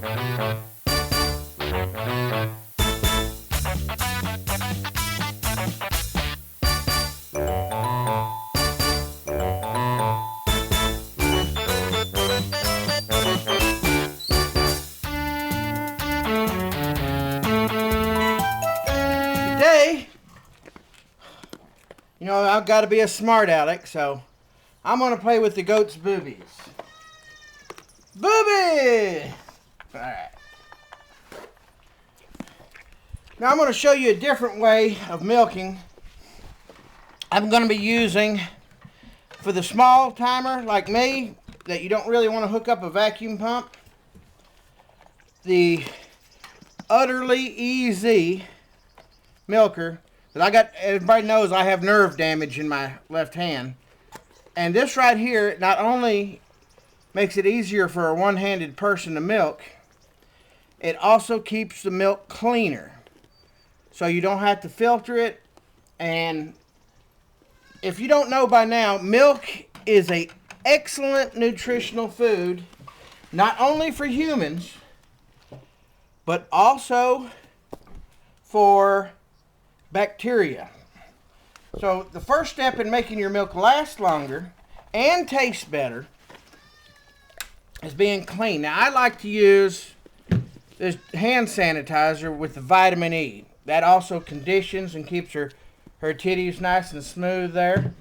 Today, you know, I've got to be a smart aleck, so I'm going to play with the goat's boobies. Booby! Alright. Now I'm going to show you a different way of milking. I'm going to be using, for the small timer like me, that you don't really want to hook up a vacuum pump, the UDDERLY EZ milker. But I got, everybody knows I have nerve damage in my left hand. And this right here not only makes it easier for a one-handed person to milk, it also keeps the milk cleaner. So you don't have to filter it. And if you don't know by now, milk is an excellent nutritional food, not only for humans, but also for bacteria. So the first step in making your milk last longer and taste better is being clean. Now I like to use this hand sanitizer with the vitamin E. That also conditions and keeps her titties nice and smooth there.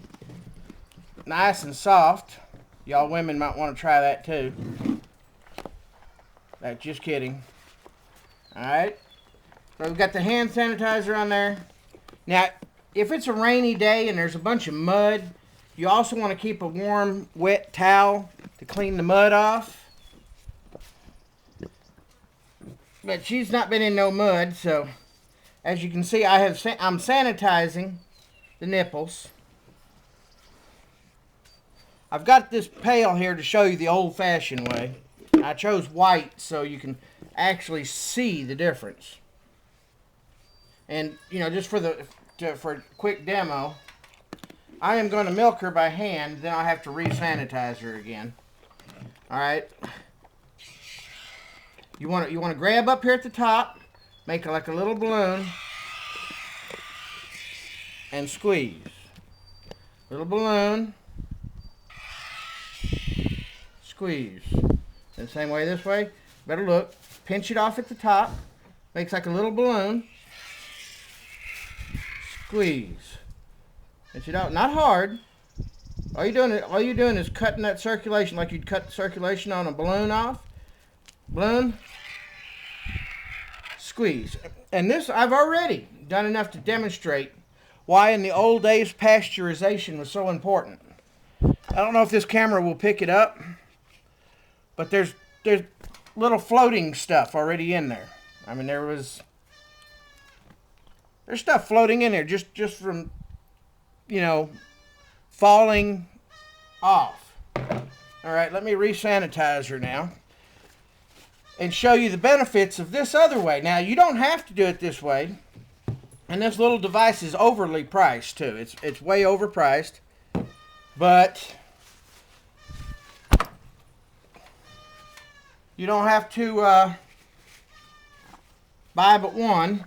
Nice and soft. Y'all women might want to try that too. Just kidding. Alright. So we've got the hand sanitizer on there. Now, if it's a rainy day and there's a bunch of mud, you also want to keep a warm, wet towel to clean the mud off. But she's not been in no mud, so as you can see, I'm sanitizing the nipples. I've got this pail here to show you the old-fashioned way. I chose white so you can actually see the difference. And, you know, just for a quick demo, I am going to milk her by hand, then I'll have to re-sanitize her again. Alright. You want to grab up here at the top, make it like a little balloon, and squeeze. Little balloon, squeeze. And the same way this way. Better look. Pinch it off at the top, makes like a little balloon. Squeeze. Pinch it out. Not hard. All you're doing is cutting that circulation like you'd cut the circulation on a balloon off. Balloon. Squeeze. And this I've already done enough to demonstrate why in the old days pasteurization was so important. I don't know if this camera will pick it up, but there's little floating stuff already in there. I mean, there's stuff floating in there just from, you know, falling off. All right, let me re-sanitize her now and show you the benefits of this other way. Now, you don't have to do it this way, and this little device is overly priced too. It's way overpriced, but you don't have to buy but one.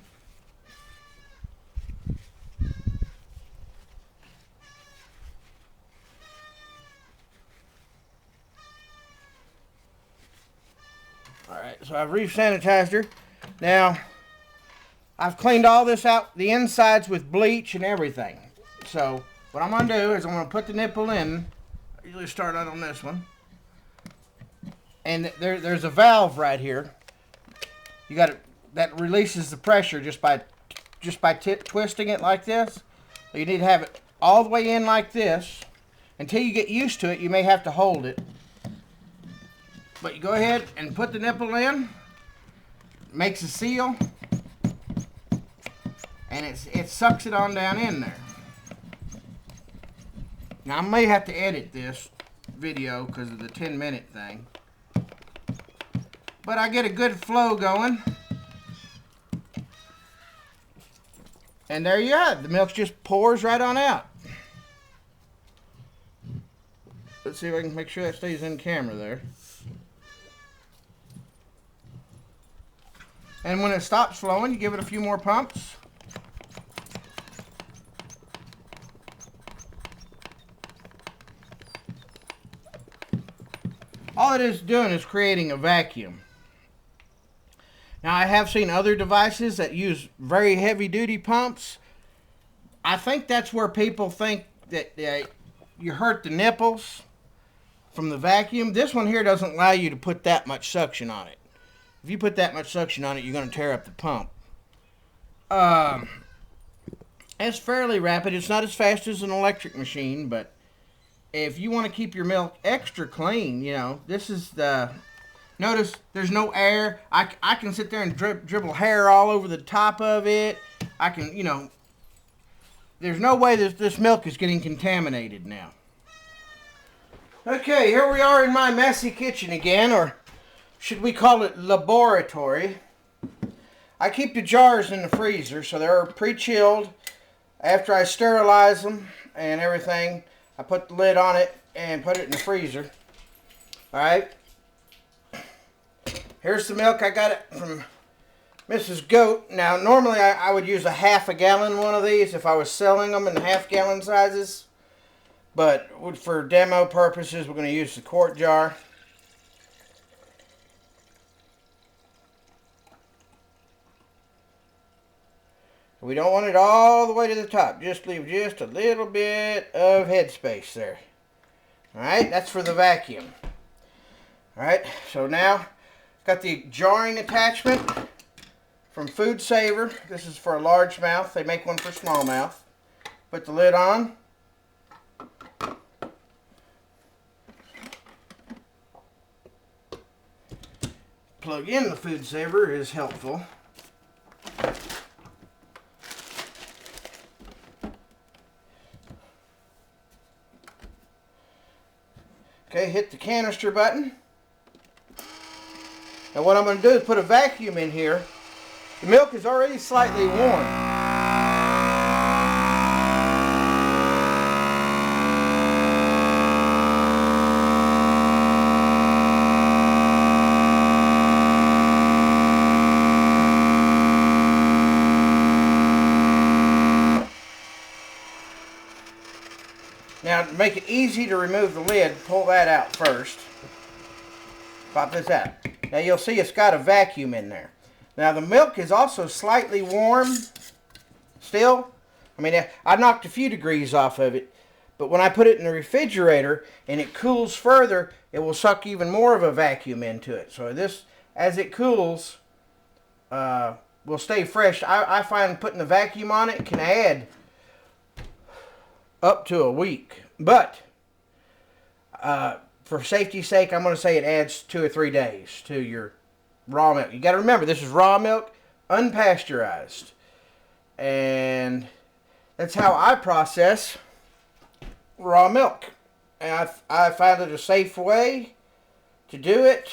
Alright, so I've re-sanitized her. Now, I've cleaned all this out, the insides with bleach and everything. So, what I'm going to do is I'm going to put the nipple in. I usually start out on this one. And there's a valve right here. You got it, that releases the pressure just by twisting it like this. So you need to have it all the way in like this. Until you get used to it, you may have to hold it. But you go ahead and put the nipple in. Makes a seal. And it sucks it on down in there. Now I may have to edit this video because of the 10-minute thing. But I get a good flow going. And there you have it. The milk just pours right on out. Let's see if I can make sure that stays in camera there. And when it stops flowing, you give it a few more pumps. All it is doing is creating a vacuum. Now, I have seen other devices that use very heavy-duty pumps. I think that's where people think that you hurt the nipples from the vacuum. This one here doesn't allow you to put that much suction on it. If you put that much suction on it, you're going to tear up the pump. It's fairly rapid. It's not as fast as an electric machine, but if you want to keep your milk extra clean, you know, this is the... Notice there's no air. I can sit there and dribble hair all over the top of it. I can, you know... There's no way that this milk is getting contaminated now. Okay, here we are in my messy kitchen again, or should we call it laboratory. I keep the jars in the freezer, so they're pre-chilled. After I sterilize them and everything, I put the lid on it and put it in the freezer. Alright. Here's the milk. I got it from Mrs. Goat. Now, normally I would use a half a gallon one of these if I was selling them in half-gallon sizes. But for demo purposes, we're going to use the quart jar. We don't want it all the way to the top. Just leave just a little bit of headspace there. Alright, that's for the vacuum. Alright, so now got the jarring attachment from Food Saver. This is for a large mouth. They make one for smallmouth. Put the lid on. Plug in the Food Saver is helpful. Okay, hit the canister button. And what I'm going to do is put a vacuum in here. The milk is already slightly warm. Now, to make it easy to remove the lid, pull that out first. Pop this out. Now, you'll see it's got a vacuum in there. Now, the milk is also slightly warm still. I mean, I knocked a few degrees off of it, but when I put it in the refrigerator and it cools further, it will suck even more of a vacuum into it. So this, as it cools, will stay fresh. I find putting the vacuum on it can add up to a week. But for safety's sake, I'm going to say it adds 2 or 3 days to your raw milk. You got to remember, this is raw milk, unpasteurized. And that's how I process raw milk. And I found it a safe way to do it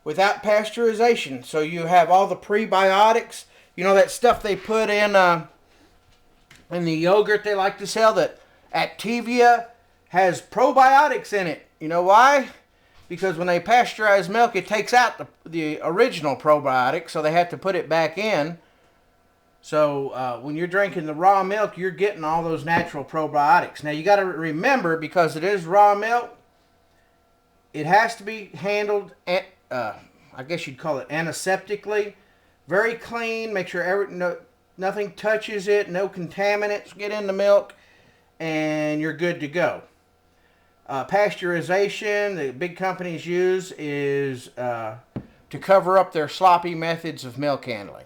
without pasteurization. So you have all the prebiotics. You know that stuff they put in the yogurt they like to sell, that Activia has probiotics in it. You know why? Because when they pasteurize milk, it takes out the original probiotics, so they have to put it back in. So when you're drinking the raw milk, you're getting all those natural probiotics. Now you got to remember, because it is raw milk, it has to be handled, I guess you'd call it antiseptically. Very clean. Make sure nothing touches it, no contaminants get in the milk, and you're good to go. Pasteurization, the big companies use, is to cover up their sloppy methods of milk handling.